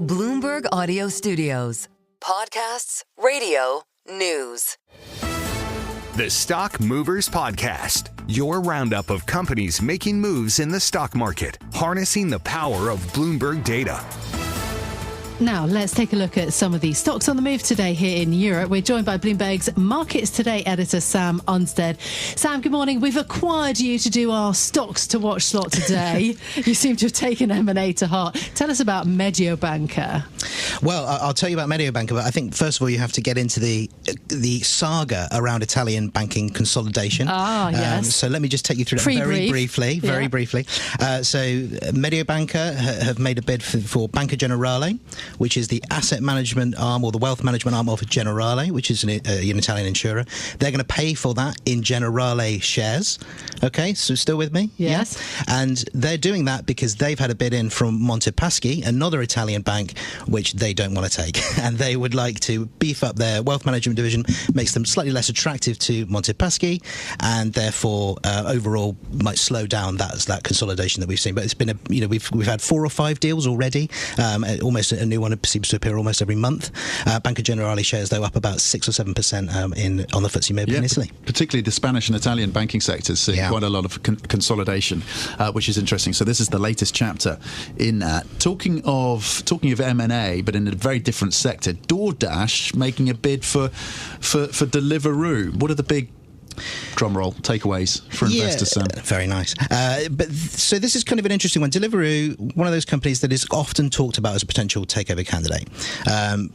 Bloomberg Audio Studios. Podcasts, radio, news. The Stock Movers Podcast, your roundup of companies making moves in the stock market, harnessing the power of Bloomberg data. Now, let's take a look at some of the stocks on the move today here in Europe. We're joined by Bloomberg's Markets Today editor, Sam Unstead. Sam, good morning. We've acquired you to do our stocks to watch slot today. You seem to have taken M&A to heart. Tell us about Mediobanca. Well, I'll tell you about Mediobanca, but I think, first of all, you have to get into the saga around Italian banking consolidation. Yes. So let me just take you through that very briefly. So Mediobanca have made a bid for Banca Generali, which is the asset management arm or the wealth management arm of Generali, which is an Italian insurer. They're going to pay for that in Generali shares. Okay, so still with me? Yes. Yeah? And they're doing that because they've had a bid in from Monte Paschi, another Italian bank, which they don't want to take. And they would like to beef up their wealth management division, makes them slightly less attractive to Monte Paschi, and therefore overall might slow down that consolidation that we've seen. But it's been we've had 4 or 5 deals already, almost a new one seems to appear almost every month. Banca Generali shares, though, up about 6 or 7% on the FTSE MIB in Italy. Particularly the Spanish and Italian banking sectors see quite a lot of consolidation, which is interesting. So this is the latest chapter in that. Talking of M&A, but in a very different sector, DoorDash making a bid for Deliveroo. What are the big drumroll takeaways for investors, Sam? Very nice. So this is kind of an interesting one. Deliveroo, one of those companies that is often talked about as a potential takeover candidate.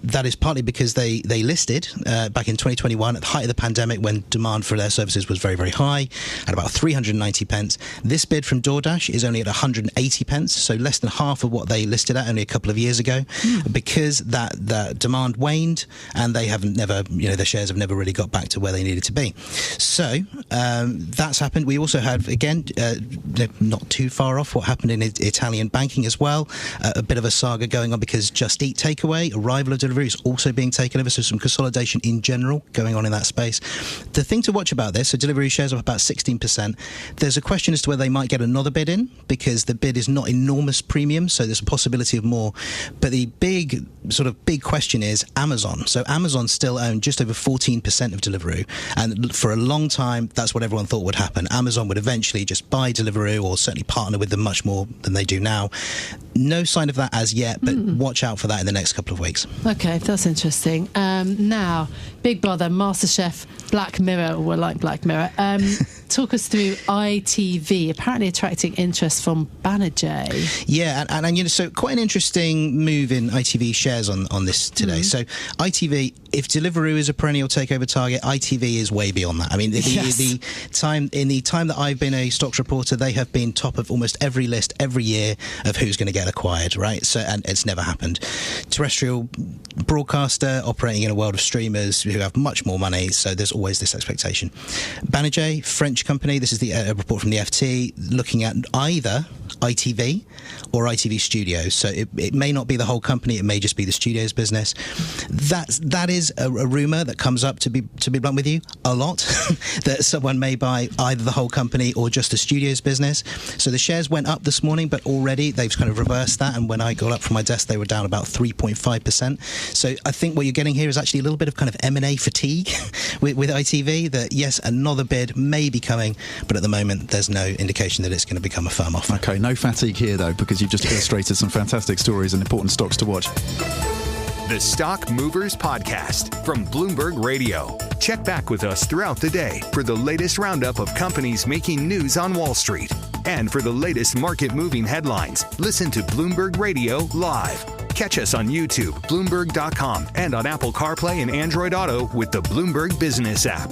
That is partly because they listed back in 2021 at the height of the pandemic when demand for their services was very, very high, at about 390 pence. This bid from DoorDash is only at 180 pence, so less than half of what they listed at only a couple of years ago, because that demand waned and they their shares have never really got back to where they needed to be. So that's happened. We also have, again, not too far off what happened in Italian banking as well. A bit of a saga going on because Just Eat Takeaway, a rival of Deliveroo, is also being taken over. So some consolidation in general going on in that space. The thing to watch about this, so Deliveroo shares up about 16%. There's a question as to whether they might get another bid in because the bid is not enormous premium. So there's a possibility of more. But the big question is Amazon. So Amazon still own just over 14% of Deliveroo. And for a long time, that's what everyone thought would happen. Amazon would eventually just buy Deliveroo or certainly partner with them much more than they do now. No sign of that as yet, but watch out for that in the next couple of weeks. Okay, that's interesting. Now, Big Brother, MasterChef, Black Mirror, we're like Black Mirror. Talk us through ITV, apparently attracting interest from Banijay. Yeah, and so quite an interesting move in ITV shares on this today. So ITV, if Deliveroo is a perennial takeover target, ITV is way beyond that. I mean, the time that I've been a stocks reporter, they have been top of almost every list every year of who's going to get acquired, right? So, and it's never happened. Terrestrial broadcaster operating in a world of streamers who have much more money, so there's always this expectation. Banijay, French company, this is the report from the FT, looking at either ITV or ITV Studios. So it may not be the whole company, it may just be the studios business. That is a rumour that comes up, to be blunt with you, a lot, that someone may buy either the whole company or just the studios business. So the shares went up this morning, but already they've kind of reversed that, and when I got up from my desk they were down about 3.5%. So I think what you're getting here is actually a little bit of kind of M&A fatigue with ITV, that yes, another bid may be coming, but at the moment there's no indication that it's going to become a firm offer. Okay, no fatigue here though, because you've just illustrated some fantastic stories and important stocks to watch. The Stock Movers Podcast from Bloomberg Radio. Check back with us throughout the day for the latest roundup of companies making news on Wall Street. And for the latest market-moving headlines, listen to Bloomberg Radio live. Catch us on YouTube, Bloomberg.com, and on Apple CarPlay and Android Auto with the Bloomberg Business app.